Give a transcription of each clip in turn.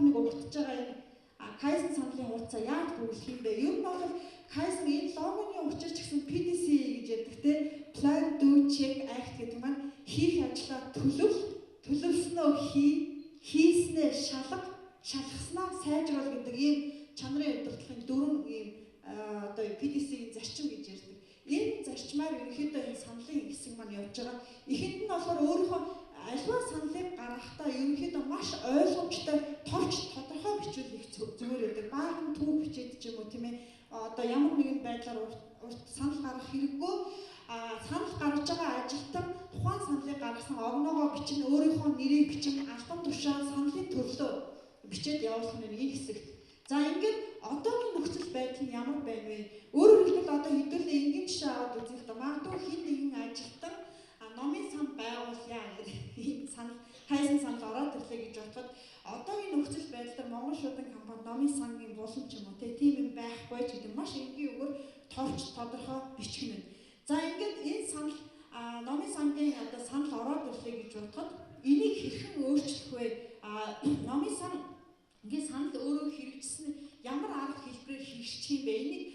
нэг уртж байгаа энэ Kaizen саналын хуудасаа яаж бүгэлдэх юм бэ? Ер нь бол Kaizen энэ логоны учир ч гэсэн PDC гэж яддаг те plan do check act гэдэг маань хийх ажлаа төлөвлөснөө хийснээ шалгаснаа сайжруул гэдэг ийм чанарын удирдлагын дөрвөн ийм одоо PDC-ийн зарчим гэж ярьдаг. Энэ зарчмаар ерөнхийдөө энэ саналын хэсэг маань явж байгаа. Эхэнд нь болохоор өөрийнхөө альва саналыг гаргахдаа ерөнхийдөө маш ойлгомжтой товч тодорхой бичвэл их зүгээр байдаг. Баахан түүх бичээд ч юм уу тийм ээ. Одоо ямар нэгэн байдлаар урт санал гаргах хэрэггүй. Санал гаргаж байгаа ажилтан тухайн саналыг гаргасан огноогоо бичин өөрийнхөө нэрийг бичин альбом тушаал саналын төрлөө бичээд явуулах нь энэ хэсэгт. За ингээд одоогийн нөхцөл байдал нь ямар байна вэ? Өөрөөр хэлбэл одоо хэдүүлээ энгийн жишээ аваад үзэх та магадгүй хин нэгэн ажилтан номын сан байгуулъя гэдэг санал Kaizen санал ороод ирлээ гэж бодоход одоогийн нөхцөл байдлаар Монгол шуудан компани номын сангийн булан ч юм уу тийм юм байхгүй ч гэдэг маш энгийн үгээр товч тодорхой бичих нь. За ингээд энэ санал номын сангийн одоо санал ороод ирлээ гэж бодоход энийг хэрхэн өөрчлөх вэ? Номын сан ингээд санал өөрөө хэрэгжсэн ямар арга хэлбэрээр хэрэгжих юм бэ? Энийг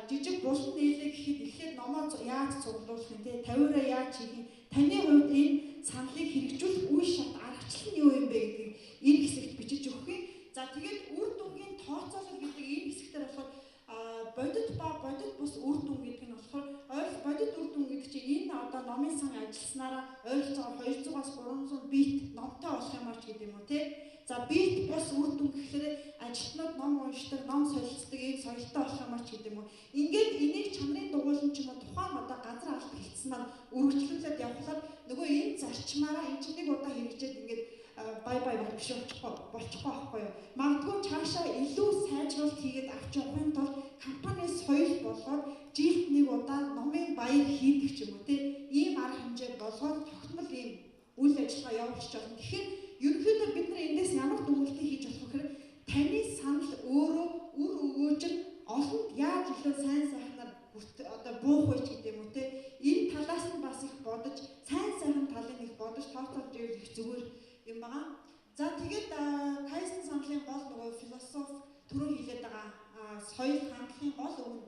жижиг булан нээлээ гэхэд эхлээд номоо яаж цуглуулах юм те 50-аараа яаж хийх юм? Таны хувьд энэ саналыг хэрэгжүүлэх үе шат аргачлал нь юу юм бэ гэдгийг энэ хэсэгт бичиж өгөх юм. За тэгээд үр дүнгийн тооцоолол гэдэг энэ хэсэгтэр болохоор бодит ба бодит бус үр дүн гэдэг нь болохоор бодит үр дүн гэдэг чинь энэ одоо номын сан ажилласнараа ойролцоогоор 200-аас 300 бит номтой болох юм ач гэдэг юм уу те. За бит бус үр дүн гэхээр ажилтнууд ном уншдаг, ном солилцдог ийм соёлтой болох юм ач гэдэг юм уу. Ингээд энийг чанарын дугуйлан ч юм уу тухайн одоо газар алба хэлсэн маань үргэлжлүүлээд явхлаар нөгөө энэ зарчмаараа энэ чинь нэг удаа хэрэгжээд ингээд бай болчихгүй байхгүй юу. Магадгүй цаашаа илүү сайжруулалт хийгээд авч явахын тулд компани соёл болгоод жилд нэг удаа номын баяр хийдэг ч юм уу те ийм арга хэмжээ болгоод тогтмол ийм үйл ажиллагаа явуулчих болно. Тэгэхээр ерөнхийдөө бид нар эндээс ямар дүгнэлтийг хийж болох вэ гэхээр таны санал өөрөө үр өгөөж олонд яаж илүү сайн сайхнаар одоо буух вэ гэдэг юм уу те энэ талаас нь бас их бодож сайн сайхан талыг их бодож тооцоолж ивэл их зүгээр юм байна. За тэгээд Kaizen саналын гол нөгөө философи түрүү хэлээд байгаа соёл хандлагын гол үг нь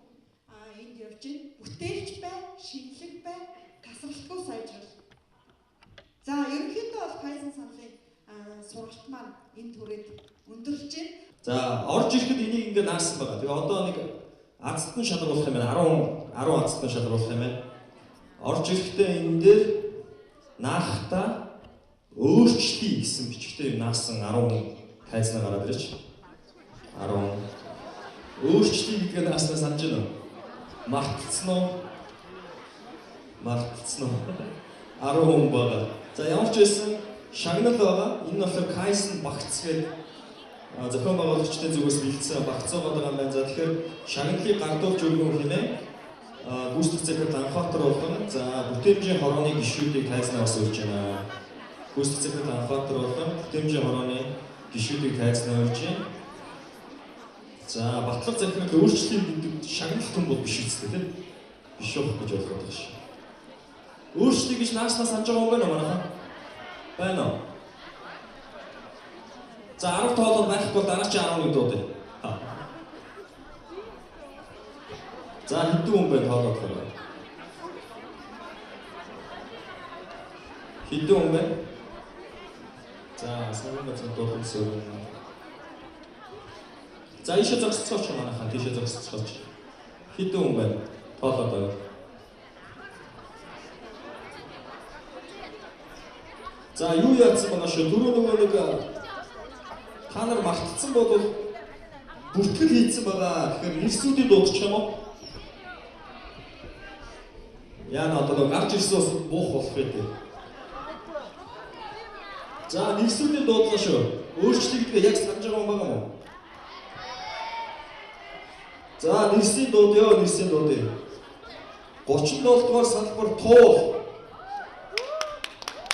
энд явж байна. Бүтээлч бай, шинэлэг бай, тасралтгүй сайжруул. За ерөнхийдөө бол Kaizen саналын сургалт маань энэ түрээд өндөрлж байна. За орж ирэхэд энийг ингээд наасан байгаа. Тэгээ одоо нэг азтан шалгар болох юм байна. 10 азтан шалгар болох юм байна. Орж ирэхдээ энэ дээр наахта өөрчлөлий гэсэн бичгтэй юм наасан 10 Kaizen гараад ирж 10 өөрчлөлий гэдгээ нааснаа санаж байна уу? Мартцсан уу? 10 хүн байгаа. За ямар ч байсан шагнал байгаа. Энэ нь болохоор Kaizen багц гэдэг зохион байгуулагчдын зүгээс бэлдсэн багцаа байгаа юм байна. За тэгэхээр шагналыг гардуулж өгөх хэмээн гүйцэтгэх захирал Анхбаатар болон за бүтээлчийн хорооны гишүүдийг Kaizen-аас урьж байна. Гүйцэтгэх захирал Анхбаатар болон бүтээлчийн хорооны гишүүдийг Kaizen-аас урьж байна. За батлах захирал өөрчлөлт гэдэг шагнал төмбөл биш үстэй тийм биш явах гэж бодож байгаа шээ. Өөрчлөлт гэж нааснаа санаж байгаа юм байна уу манайхан? Байна уу? За 10 тоолол байхгүй дараагийн 11 дуудаа. За хэдэн хүн байна тоолоод байна? Хэдэн хүн байна? За санаа дуудсан сөрөн. За ийшээ зогсцооч манайхан тийшээ зогсцооч. Хэдэн хүн байна? Тоолоод байна. За юу яатсан байна шүү? Түрүү нөгөө нэг та нар мартцсан бол бүртгэл хийцэн байгаа. Тэгэхээр нэгсүүдийн дуудчих юм уу? Яна одоо гарч ирсэн ус буух болох гэдэг. За нэгсүүдийн дуудлаа шүү. Өөрчлөлт гэдэг яг санаж байгаа юм байна уу? За нэгсийн дууд ёо нэгсийн дууд. 37 дугаар салбар туул.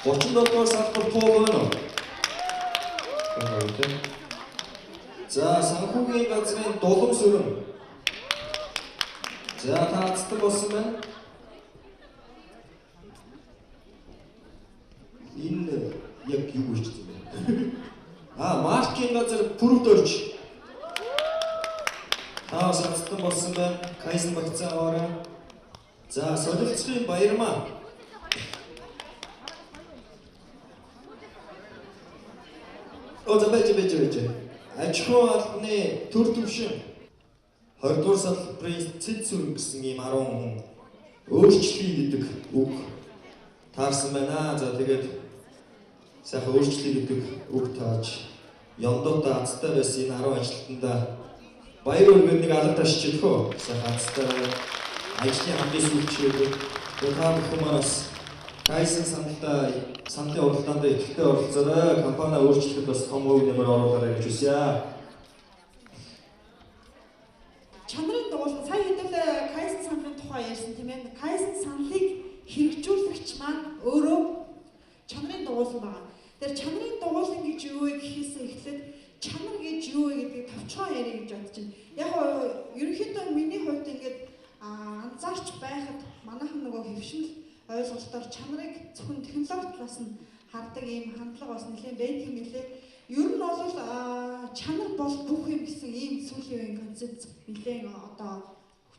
37 дугаар салбар туул байна уу? За санхүүгийн газрын дулам сүрэн. За таацдаг болсон байна. Энэ яг юу гэж байна? Маркийн газар пүрвд орж. Сацтан болсон байна. Кайзен багцаа аваарай. За, солилцохын баярмаа. байж. Аж ахуйн албаны төр түвшин 20 дугаар салбарын цэд сүрэн гэсэн ийм 10 хүн өөрчлөлий гэдэг үг таарсан байна. За тэгээд сайхан өөрчлөлий гэдэг үг тааж Яндуудаа азтай байсан энэ 10 ажилтнаа баяр үргээд нэг алга ташчих хөө. Сайхан азтай ажлын хамгийн сүүлчээд та бүхнээс Кайзен саналын уралдаанд ихтэй оролцоорой. Компани өөрчлөлтөд бас том үе нэмэр оруулаарай гэж хүсье. Чанарын дуулан сая хэдүүлээ Кайзен саналын тухай ярьсан тийм ээ. Кайзен саналыг хэрэгжүүлэгч маань өөрөө чанарын дуулан байна. Тэр чанарын дуулан гэж юу вэ гэхээс эхлээд чанар гэж юу вэ гэдгийг товчхон ярих гэж бодож байна. Яг ерөнхийдөө миний хувьд ингээд анзаарч байхад манайхан нөгөө хөвшмөл ойлголтоор чанарыг зөвхөн технологи талаас нь хардаг ийм хандлага бас нэлээд байдаг юм билээ. Ер нь бол чанар бол бүх юм гэсэн ийм сүүлийн үеийн концепц нэлээд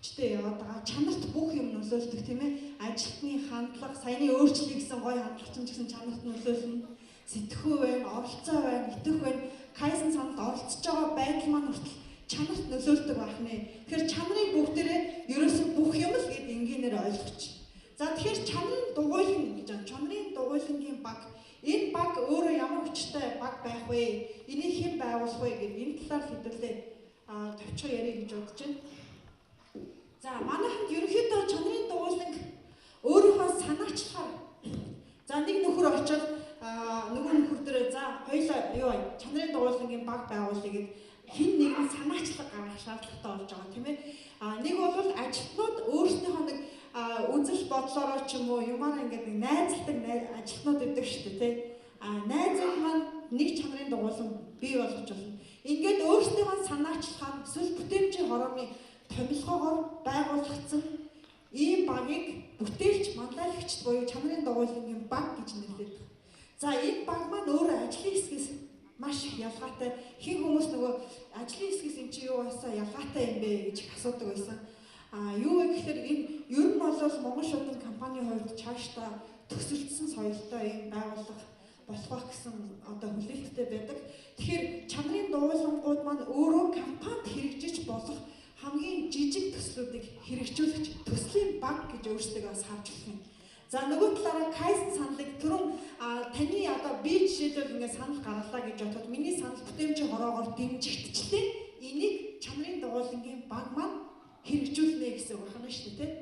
хүчтэй яваад байгаа. Чанарт бүх юм нөлөөлдөг тийм ээ. Ажилтны хандлага, саяны өөрчлөлт гэсэн гоё хандлага ч гэсэн чанарт нөлөөлнө. Сэтгхүү байна, оролцоо байна, итгэх байна. Кайзен саналд оролцож байгаа байдал маань хүртэл чанарт нөлөөлдөг байна. Тэгэхээр чанарын бүгдээрээ ерөөсөө бүх юм л гэдэг энгийнээр ойлгочих. За тэгэхээр чанарын дугуйлан гэж байна. Чанарын дугуйлангийн баг. Энэ баг өөрөө ямар хүчтэй баг байх вэ? Энийг хэн байгуулах вэ гэдэг энэ талаар хэдүүлээ товчхон ярих гэж бодож байна. За манайханд ерөнхийдөө чанарын дугуйлан өөрийнхөө санаачлахаар за нэг нөхөр очоод нөгөө нөхөр дээрээ за хоёулаа юу чанарын дугуйлангийн баг байгуулъя гэд хин нэгэн санаачлах гаргах шаардлагатай болж байгаа тийм ээ. Нэг бол ажилтнууд өөрсдийнхөө нэг үзэл бодлороо ч юм уу юмараа ингээд нэг найзалдаг ажилтнууд идэг шүү дээ тий. Найзууд маань нэг чанарын дугуйлан бий болгож болно. Ингээд өөрсдийнхөө санаачлахаар эсвэл бүтээмжийн хорооны томилгоогоор байгуулагдсан ийм багийг бүтээлч манлайлагчд буюу чанарын дугуйлангийн баг гэж нэрлэдэг. За энэ баг маань өөрөө ажлын хэсгээс маш их ялгаатай. Хин хүмүүс нөгөө ажлын хэсгээс эн чинь юу басаа ялгаатай юм бэ гэж асуудаг байсан. Юу вэ гэхээр энэ ер нь бол Монгол шуудан компанийн хувьд цаашдаа төсөлдсөн соёлтой юм байгууллага болох гэсэн хүлээлттэй байдаг. Тэгэхээр чанарын дугуйлангууд маань өөрөө компанид хэрэгжиж болох хамгийн жижиг төслүүдийг хэрэгжүүлэгч төслийн баг гэж өөрсдөө бас харж байна. За нөгөө талаараа Кайзен саналыг түрүүн таны би жишээлбэл ингээд санал гаргалаа гэж бодоход миний санал бүтээмжийн хороогоор дэмжигдчихлээ. Энийг чанарын дугуйлангийн баг маань хэрэгжүүлнэ гэсэн үг байна шүү дээ.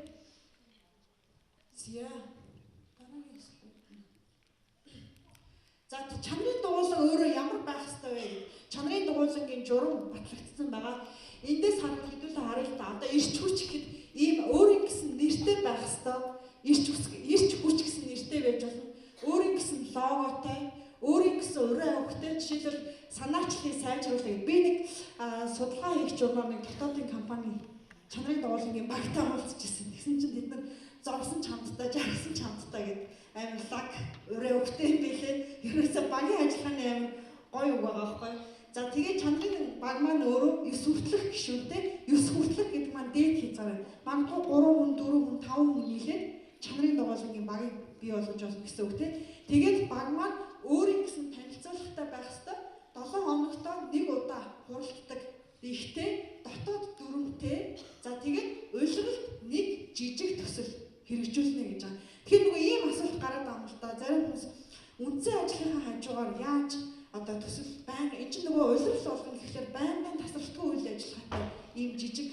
За чанарын дугуйлан өөрөө ямар байх ёстой вэ? Чанарын дугуйлангийн журам батлагдсан байгаа. Эндээс харах хэдүүлээ харъя л да. Ирч хүч гэхэд ийм өөрийн гэсэн нэртэй байх ёстой. Ирч хүч гэсэн нэртэй байж болно. Өөрийн гэсэн логотой, өөрийн гэсэн ураа хөвгтэй жишээлбэл санаачлалыг сайжруулах. Би нэг судалгаа хийх журмаар нэг дотоодын компани чанарын дугуйлангийн багтаа уулзчихсан. Тэгсэн чинь бид нар зовсон чамдтай, жаргасан чамдтай гэдэг амар лаг ураа хөвгтэй юм билээ. Ерөөсөө багийн ажиллагааны амар гоё үг байгаа байхгүй. За тэгээд чанарын баг маань өөрөө 9 хүртэлх гишүүнтэй 9 хүртэлх гэдэг маань дээд хязгаар. Магадгүй 3 хүн, 4 хүн, 5 хүн нийлээд чанарын дугуйлангийн багийг бий болгож болно гэсэн үг тийм. Тэгээд баг маань өөрийн гэсэн танилцуулгатай байх ёстой. 7 хоногт нэг удаа хуралддаг ихтэй дотоод дүрмтэй. За тэгээд уйлралт нэг жижиг төсөл хэрэгжүүлнэ гэж байгаа. Тэгэхээр нөгөө ийм асуулт гараад байгаа юм л да. Зарим хүмүүс үндсэн ажлынхаа хажуугаар яаж төсөл байнга энэ чинь нөгөө уйлрал болгоно гэхэлэр байнгын тасралтгүй үйл ажиллагаатай ийм жижиг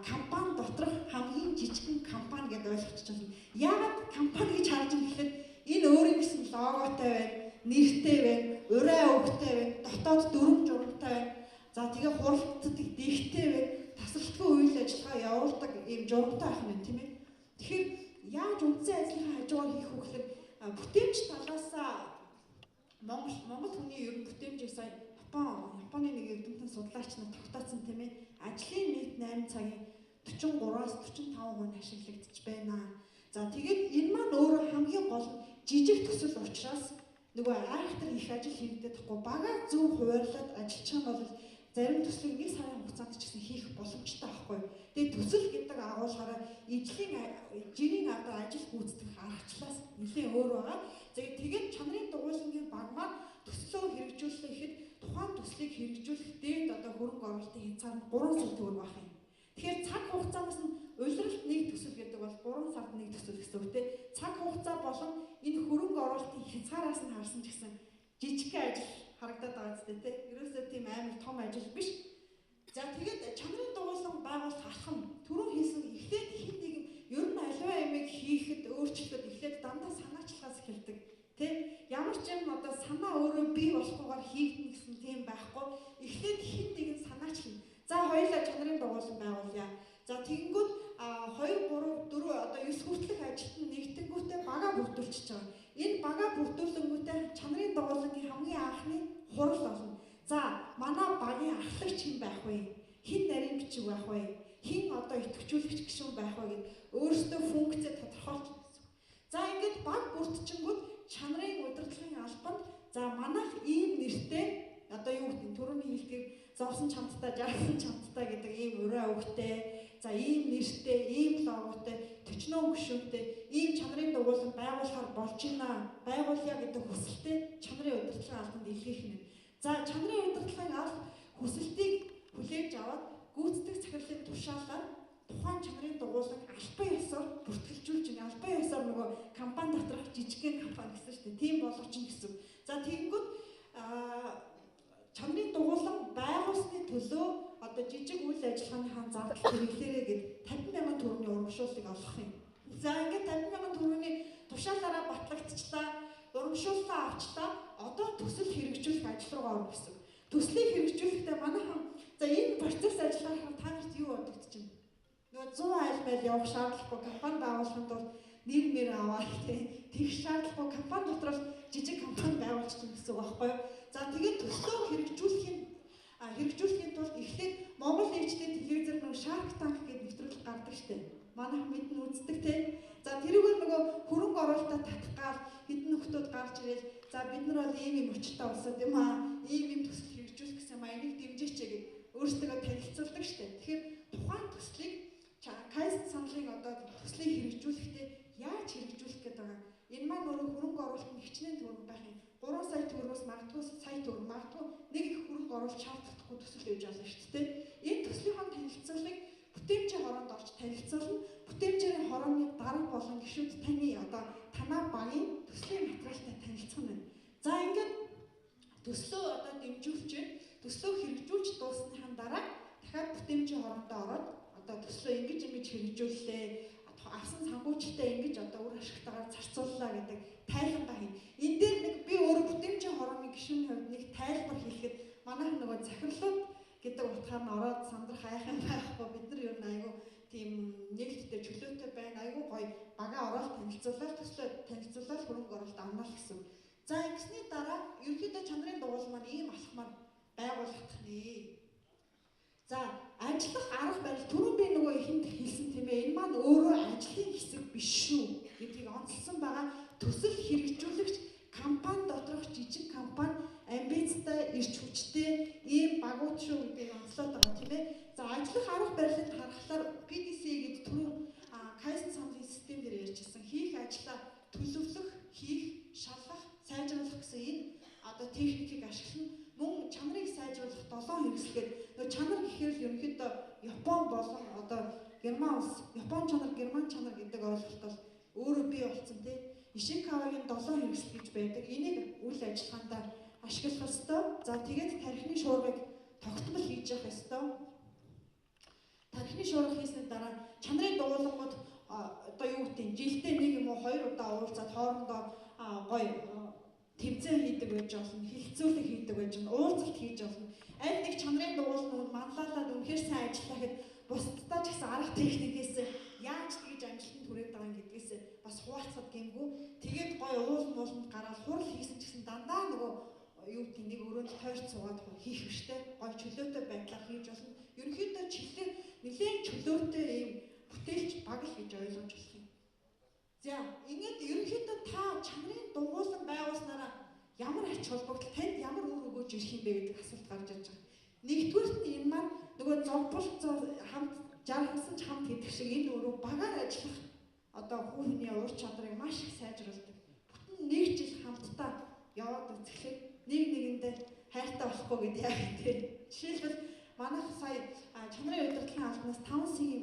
компани доторх хамгийн жижигхэн компани гэдээ ойлгочих чинь. Яагаад компани гэж харж байгаа гэхээр энэ өөрийн гэсэн логотой байна, нэртэй байна, ураа өвгтэй байна, дотоод дүрм журамтай байна. За тэгээ хуралддаг дэгтэй байна, тасралтгүй үйл ажиллагаа явуулдаг ийм журамтай байх юм тийм ээ. Тэгэхээр яаж үндсэн ажлынхаа хажуугаар хийх вэ гэхээр бүтээмж талаас Монгол хүний ер нь бүтээмжийг сая Японы нэг эрдэмтэн судлаач нар тогтооцсон тийм ээ. Ажлын нийт 8 цагийн 43-аас 45% ашиглагдчих байна. За тэгээд энэ маань өөрөө хамгийн гол нь жижиг төсөл учраас нөгөө айхтар их ажил хийгдэх тэгэхгүй бага зөв хуваарлаад ажиллаж байгаа бол зарим төслийг 1 сарын хугацаанд ч гэсэн хийх боломжтой байхгүй. Тэгээд төсөл гэдэг агуулгаараа жирийн одоо ажил гүйцэтгэх аргачлаас нэлээд өөр байгаа. Тэгээд чанарын дугуйлангийн багмаар төслөө хэрэгжүүлэхэд тухайн төслийг хэрэгжүүлэх дээд одоо хөрөнгө оруулалтын хязгаар нь 3 сар төгрөг байх юм. Тэгэхээр цаг хугацаанаас нь улиралт нэг төсөл гэдэг бол 3 сард нэг төсөл гэсэн үг тийм. Цаг хугацаа болон энэ хөрөнгө оруулалтын хязгаараас нь харсан ч гэсэн жижиг ажил харагдаад байгаа зү тийм. Ерөөсөө тийм амар том ажил биш. За тэгээд чанарын дугуйлан байгуулах алхам түрүү хэлсэн эхлээд хин нэгэн ер нь аливаа ямиг хийхэд өөрчлөлт эхлээд дандаа санаачлахаас эхэлдэг. Тэ ямар ч юм одоо санаа өөрөө бий болохгүйгээр хийгдэн гэсэн тийм байхгүй. Эхлээд хин нэгэн санаачлна. За хоёулаа чанарын дугуйлан байгуулъя. За тэгэнгүүт 2 3 4 одоо 9 хүртэлх ажилтны нэгтгэнгүүтээ бага бүрдүүлчихэж байгаа. Энэ бага бүрдүүлэнгүүтээ чанарын дугуйлангийн хамгийн анхны хурал болно. За манай багийн ахлагч хэн байх вэ? Хэн нарийн бичиг байх вэ? Хэн одоо идэвхжүүлэгч гишүүн байх вэ гэд өөрсдөө функцээ тодорхойлж. За ингээд баг бүрдчихэнгүүт чанарын удирдлагын албанд за манайх ийм нэртэй одоо юу гэдэг түрүүний хэлдгийг зовсон чамдтай, жаасан чамдтай гэдэг ийм ураа өгтэй, за ийм нэртэй, ийм логотой, төчнөө гишүүнтэй ийм чанарын дугуйлан байгуулахаар болж байна. Байгуулъя гэдэг хүсэлтэй чанарын удирдлагын албанд илгээх нь. За чанарын удирдлагын алба хүсэлтийг хүлээж аваад гүйцэтгэх захирлын тушаалаар тухайн чанарын дугуйланг албан ёсоор бүртгэлжүүлж байна. Албан ёсоор нөгөө компани доторх жижигхэн компани гэсэн шүү дээ. Тийм болгож ин гэсэн. За тэгэнгүүт чанарын дугуйлан байгуулсны төлөө одоо жижиг үйл ажиллагааныхаа зардал хэрэглээрэй гэд 50,000 төгрөгийн урамшууллыг олгох юм. За ингээд 50,000 төгрөгийн тушаалаараа батлагдчихлаа, урамшууллаа авчлаа. Одоо төсөл хэрэгжүүлэх ажил руугаа орно гэсэн. Төслийг хэрэгжүүлэхдээ манайхан за энэ процесс ажиллагаахаар та нарт юу бодогдож байна? Нөгөө 100 айл байл явах шаардлагагүй компани байгуулахын тулд нэр мэр аваад тэгэх шаардлагагүй компани дотор жижиг компани байгуулж чинь гэсэн үг байхгүй юу? За тэгээд төслөө хэрэгжүүлэхийн тулд эхлээд Монгол нэгжтэй телевизээр нөгөө Shark Tank гэдэг нэвтрүүлэг гардаг штеп. Манайх мэднэ үздэг те. За тэрүүгээр нөгөө хөрөнгө оруулалтаа татах гал хэдэн нөхдүүд гарч ирэл за бид нар бол ийм юм өчтөй болсон юм аа. Ийм төсөл хэрэгжүүлэх гэсэн юм аа. Энийг дэмжээч гэд өөрсдөө танилцуулдаг штеп. Тэгэхээр тухайн төслийг Кайзен саналын одоо төслийг хэрэгжүүлэхдээ яаж хэрэгжүүлэх гэдэг байгаа. Энэ маань өөрөө хөрөнгө оруулалтын хичнээн төгрөг байх юм. 3 сая төгрөгөөс магадгүй сая төгрөг магадгүй нэг их хөрөнгө оруулалт шаардлагагүй төсөл байж болно шүү дээ. Энэ төслийнхаа танилцуулгыг бүтээмжийн хороонд орж танилцуулна. Бүтээмжийн хорооны дарга болон гишүүд таны одоо танаа багийн төслийн материалтай танилцах нь. За ингээд төслөө одоо дэмжүүлж, төслөө хэрэгжүүлж дуусныхаа дараа дахиад бүтээмжийн хороонд ороод одоо төслөө ингэж хэрэгжүүллээ. Авсан санхүүжилтээ ингэж одоо үр ашигтайгаар зарцууллаа гэдэг тайлбар байна. Энэ дээр нэг би өөрөө бүтээмжийн хорооны гишүүний хувьд нэг тайлбар хийхэд манайх нөгөө захирлууд гэдэг утгаар нь ороод сандрах айхан байхгүй. Бид нар ер нь айгүй тийм нээлттэй чөлөөтэй байна. Айгүй гоё багаа ороод танилцуулаад төслөө танилцуулаад хөрөнгө оруулалт авнаа л гэсэн. За ингэсний дараа ерөнхийдөө чанарын дугуйлан маань ийм алхмаар байгуулагдах нэ. За ажиллах арга барил түрүү би нөгөө ихэнд хэлсэн тийм ээ. Энэ маань өөрөө ажлын хэсэг биш шүү гэдгийг онцлсан байгаа. Төсөл хэрэгжүүлэгч компани доторх жижиг компани амбицтай, ирч хүчтэй ийм багууд шүү гэдгийг онцлоод байгаа тийм ээ. За ажиллах арга барилыг харахаар PDC гэдэг түрүү Kaizen саналын систем дээр ярьжсэн хийх ажлаа төлөвлөх, хийх, шалгах, сайжруулах гэсэн энэ одоо техникийг ашиглан мөн чанарыг сайжруулах 7 хэрэгсэлгээд чанар гэхээр л ерөнхийдөө Япон болон одоо Герман улс Япон чанар, Герман чанар гэдэг ойлголт бол өөрөө бий болсон тийм. Ишикавагийн 7 хэрэгсэл гэж байдаг. Энийг үйл ажиллагаанд ашиглах ёстой. За тэгээд тархины шуургыг тогтмол хийж явах ёстой. Тархины шуурга хийсний дараа чанарын дугуйлангууд одоо юу гэдэг нь жилдээ нэг юм уу 2 удаа уулзаад хоорондоо гоё тэмцээн хийдэг байж болно, хилцүүлэг хийдэг байж болно, уулзалт хийж болно. Аль нэг чанарын дугуйлан манлайлаад үнэхээр сайн ажиллаа гэхэд бусдаа ч гэсэн арга техникээс яаж тэгж амжилтанд хүрээд байгаа юм гэдгээс бас хуваалцах гэмгүй. Тэгээд гоё ууланд гараад хурал хийсэн ч гэсэн дандаа нөгөө юу гэдэг нэг өрөөнд тойрч суугаад хийх биштэй гоё чөлөөтэй байдлаар хийж болно. Ерөнхийдөө чөлөө нэлээд чөлөөтэй ийм бүтээлч баг л гэж ойлгож болох юм. За, ингээд ерөнхийдөө та чанарын дугуйлан байгуулснараа ямар ач холбогдол танд ямар үр өгөөж ирэх юм бэ гэдэг асуулт гарч ирж байгаа. Нэгдүгüүрт нь энэ маань нөгөө зовбол хамт жаргасан ч хамт гэдэг шиг энэ өөрөө багаар ажиллах одоо хүний ур чадрыг маш их сайжруулдаг. Бүтэн нэг жил хамтдаа яваад үзэхлээр нэг нэгэндээ хайртай болохгүй гэдэг яг тийм. Жишээлбэл манайх сая чанарын удирдлагын албанаас 5 сая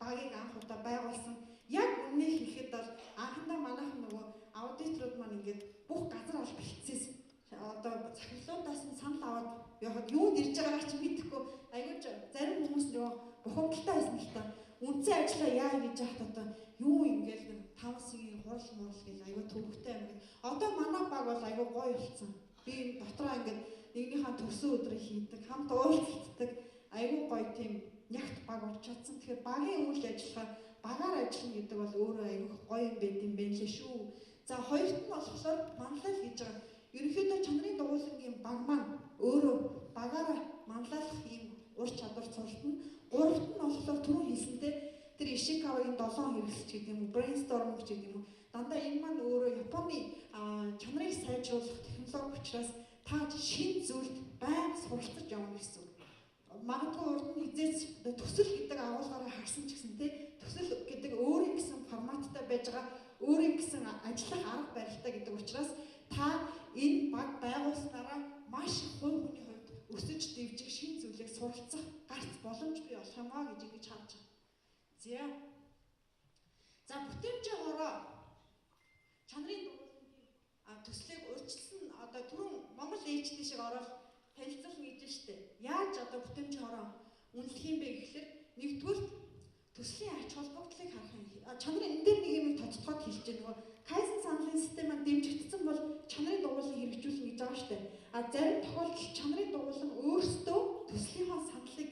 багийг анх удаа байгуулсан. Яг өмнөх ихэд бол анхандаа манайхан нөгөө аудиторууд маань ингээд бүх газар алба хэлцээс одоо захирлуудаас нь санал аваад явахад юунд ирж байгаагаа ч мэдэхгүй аягүй зарим хүмүүс нөгөө бухимдалтай байсан л та. Үндсэн ажлаа яа гэж яхад одоо юу ингээл 5 сая хурал мурал гэж аягүй төвөгтэй юм гээд. Одоо манай баг бол аягүй гоё болсон. Би дотроо ингээд нэгнийхээ төрсөн өдрийг хийдэг, хамт уулздаг аягүй гоё тийм нягт баг болж чадсан. Тэгэхээр багийн үйл ажиллагаа багаар ажиллана гэдэг бол өөрөө аягүй гоё юм байт юм байна лээ шүү. За хоёрт нь болохоор манлал гэж байгаа. Ерөнхийдөө чанарын дугуулангийн баг маань өөрөө багаараа манлайлах ийм ур чадвар суртна. Гуравт нь болохоор түрүү хэлсэнтэй тэр Ишикавагийн 7 хэрэгсч гэдэг юм уу, brainstorm гэдэг юм уу. Дандаа энэ маань өөрөө Японы чанарыг сайжруулах технологи учраас та шинэ зүйлд байнга суралцаж явна гэсэн үг. Магадгүй урд нь хизээч төсөл гэдэг агуулгаараа харсан ч гэсэн төсөл гэдэг өөрийн гэсэн форматтай байж байгаа, өөрийн гэсэн ажиллах арга барилтай гэдэг учраас та энэ баг байгуулснараа маш их хувь хүний хувьд өсөж дэвжих шинэ зүйлийг суралцах гарц боломж бий болох юм аа гэж ингэж харж байна. За бүтэмжийн хороо чанарын дугуулгын төслийг урьдчилсан одоо түрүүн Монгол ээжтэй шиг ороод танилцуулна гэж байна шүү дээ. Яаж одоо бүтэмжийн хороо үнэлэх юм бэ гэхээр нэгдүгээр төслийн ач холбогдлыг харах юм. Чанарын энэ дээр нэг юм тодтогоод хэлж байгаа нөгөө Kaizen саналын систем маань дэмжигдсэн бол чанарын дугуулгыг хэрэгжүүлнэ гэж байгаа шүү дээ. Зарим тохиолдолд чанарын дугуулга өөрсдөө төслийнхөө саналыг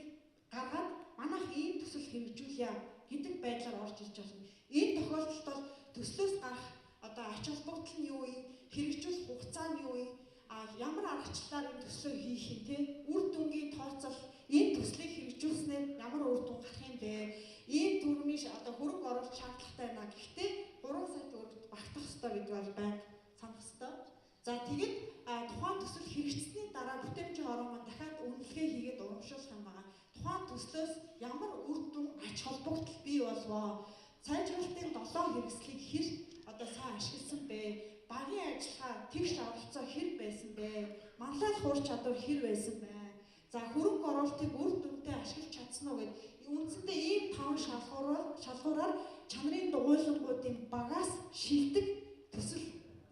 гаргаад манайх ийм төсөл хэрэгжүүлье гэдэг байдлаар орж ирж байна. Энэ тохиолдолд бол төслөөс гарах одоо ач холбогдол нь юу вэ? Хэрэгжүүлэх хугацаа нь юу вэ? Ямар аргачлалаар энэ төслөө хийх юм те? Үр дүнгийн тооцол энэ төслийг хэрэгжүүлснээр ямар үр дүн гарах юм бэ? Ийм дүрмийн одоо хөрөнгө оруулалт шаардлагатай байна. Гэхдээ 3 сая төгрөгт багтах ёстой гэдэг бол байнга санах ёстой. За тэгээд тухайн төсөл хэрэгжсэний дараа бүтэмжийн хороо маань дахиад үнэлгээ хийгээд урамшуулах юм байна. Тухайн төслөөс ямар үр дүн ач холбогдол бий болвоо? Сайжруулалтын 7 хэрэгслийг хэр одоо сайн ашигласан бэ? Багийн ажиллагаа тэгш оролцоо хэр байсан бэ? Манлайлах ур чадвар хэр байсан бэ? За хөрөнгө оруулалтыг үр дүнтэй ашиглаж чадсан уу гэдэг үндсэндээ ийм 5 шалгуураар чанарын дугуйлангуудын багаас шилдэг төсөл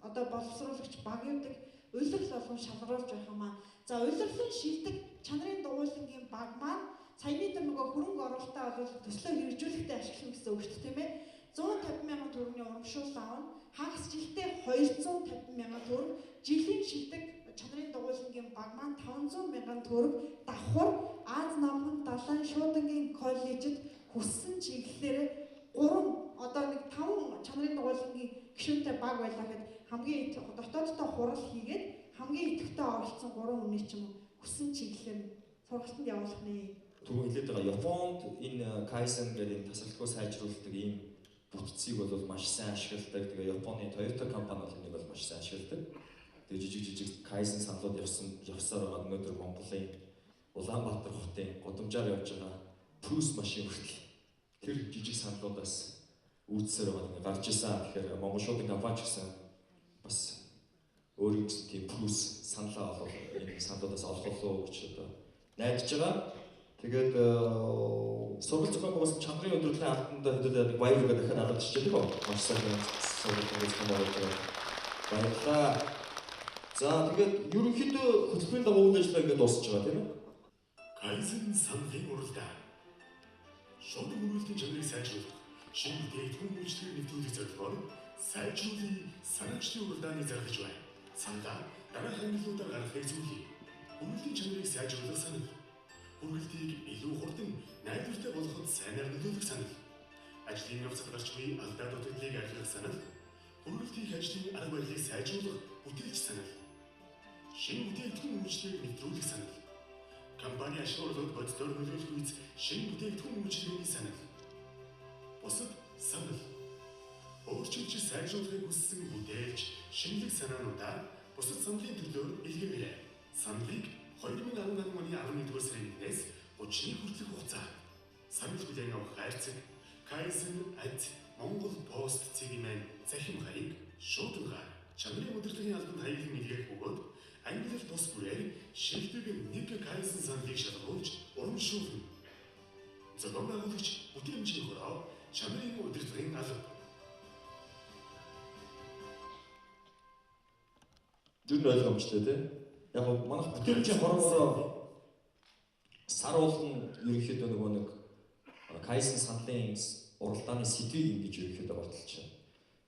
одоо боловсруулагч багуудыг улирал болгон шалгаруулж байх юм аа. За улирлын шилдэг чанарын дугуйлангийн баг маань саяны дээр нөгөө хөрөнгө оруулалтаа бол төслөө хэрэгжүүлэхдээ ашиглана гэсэн үг шүү дээ, тийм ээ. 150 мянган төгрөгийн урамшуул авна. Хагас жилдээ 250 мянган төгрөг, жилийн шилдэг чанарын дугуйлангийн баг маань 500 мянган төгрөг давхар Аз намхан далайн шуудангийн коллежид хүссэн чиглэлээр 3 одоо нэг 5 чанарын дугуйлангийн гишүүнтэй баг байлаа гэхэд хамгийн дотооддоо хурал хийгээд хамгийн идэвхтэй оролцсон 3 хүний ч юм уу хүссэн чиглэлээр сургалтанд явуулах нэ. Түрүү хэлээд байгаа Японд энэ Kaizen гэдэг энэ тасалбарыг сайжруулдаг ийм бүтцийг бол маш сайн ашигладаг. Тэгээ Японы Toyota компани бол энийг бол маш сайн ашигладаг. Тэгээ жижиг Kaizen саналууд явсаар байгаа өнөөдөр Монголын Улаанбаатар хотын гудамжаар явж байгаа Plus машин хүртэл тэр жижиг саналуудаас үүдсээр байгаа гарч ирсэн. Тэгэхээр Монгол шуудын компани ч гэсэн бас өөрийн тийм Plus саналаа олох энэ саналуудаас олох болов гэж одоо найдаж байгаа. Тэгээд сургалт зохион байгуулсан чанарын удирдлагын албанд хэдүүлээ нэг баяргаа дахиад алгадчихж байгаа юм. Маш сайн сургалт зохион байгуулсан баярлалаа. За тэгээд ерөнхийдөө хөтөлбөрийн дагуу үйл ажиллагаа ингээд дуусч байгаа тийм ээ. Kaizen саналын уралдаан. Шууд хөрвүүлтийн чанарыг сайжруулах, шинэ бүтээгдэхүүн үйлчлэгийг нэвтрүүлэх зорилгоор сайжруулын санаачны уралдааныг заргаж байна. Саналаа дараах ангиллуудаар гаргахыг зөвлөе. Хөрвүүлтийн чанарыг сайжруулах санал. Хөрвүүлтийг илүү хурдан найдвартай болгоход сайнаар нөлөөлөх санал. Ажлын явцад гарч буй алдаа дутагдлыг архилах санал. Хөрвүүлтийн ажлын арга барилыг сайжруулах бүтээлч санал. Шинэ бүтээгдэхүүн үйлчлэгийг нэвтрүүлэх санал. Компани ашиглалт боддоор нөлөөлөх үйс шинэ бүтээгдэхүүн үйлчлэгийн санал. Бусад санал. Өөрчлөлт сайжруулахыг хүссэн бүтээлч шинэлэг санаануудаа бусад саналын төлөөр илгээгээрэй. Саналыг 2018 оны 11-р сарын 1-ээс 31 хүртэлх хугацаанд санал хүлээн авах хайрцаг kaizen@mongolpost.cg-ийн захим хаяг шуудангаар чанарын удирдлагын албанд хаягдлан илгээх бөгөөд англи тус бүрээр шилдэг нэг kaizen саналыг шалгуулж урамшуулна. Зохион байгуулагч бүтээмжийн хороо чанарын удирдлагын алба. Зүр нь ойлгомжтой тийм. Яг нь манайх бүтээмжийн хороогоор сар болгон ерөнхийдөө нөгөө нэг Kaizen саналын уралдааны сэдвийг ингэж ерөнхийдөө баталж байна.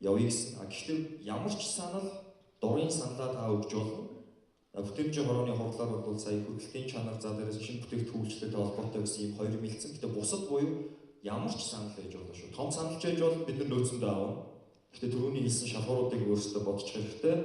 Явъя гэсэн. Гэхдээ ямар ч санал дурын саналаа та өгж болно. Бүтээмжийн хорооны хурлаар бол сая хөдөлтийн чанар за дээрээс шинэ бүтээгдэхүүнчлэлтэй холбоотой гэсэн ийм 2 мэлцэн. Гэхдээ бусад буюу ямар ч санал байж болно шүү. Том санал ч байж бол бид нар нөөцөндөө аавна. Гэхдээ түрүүний хэлсэн шалгууруудыг өөрсдөө бодчих хэрэгтэй.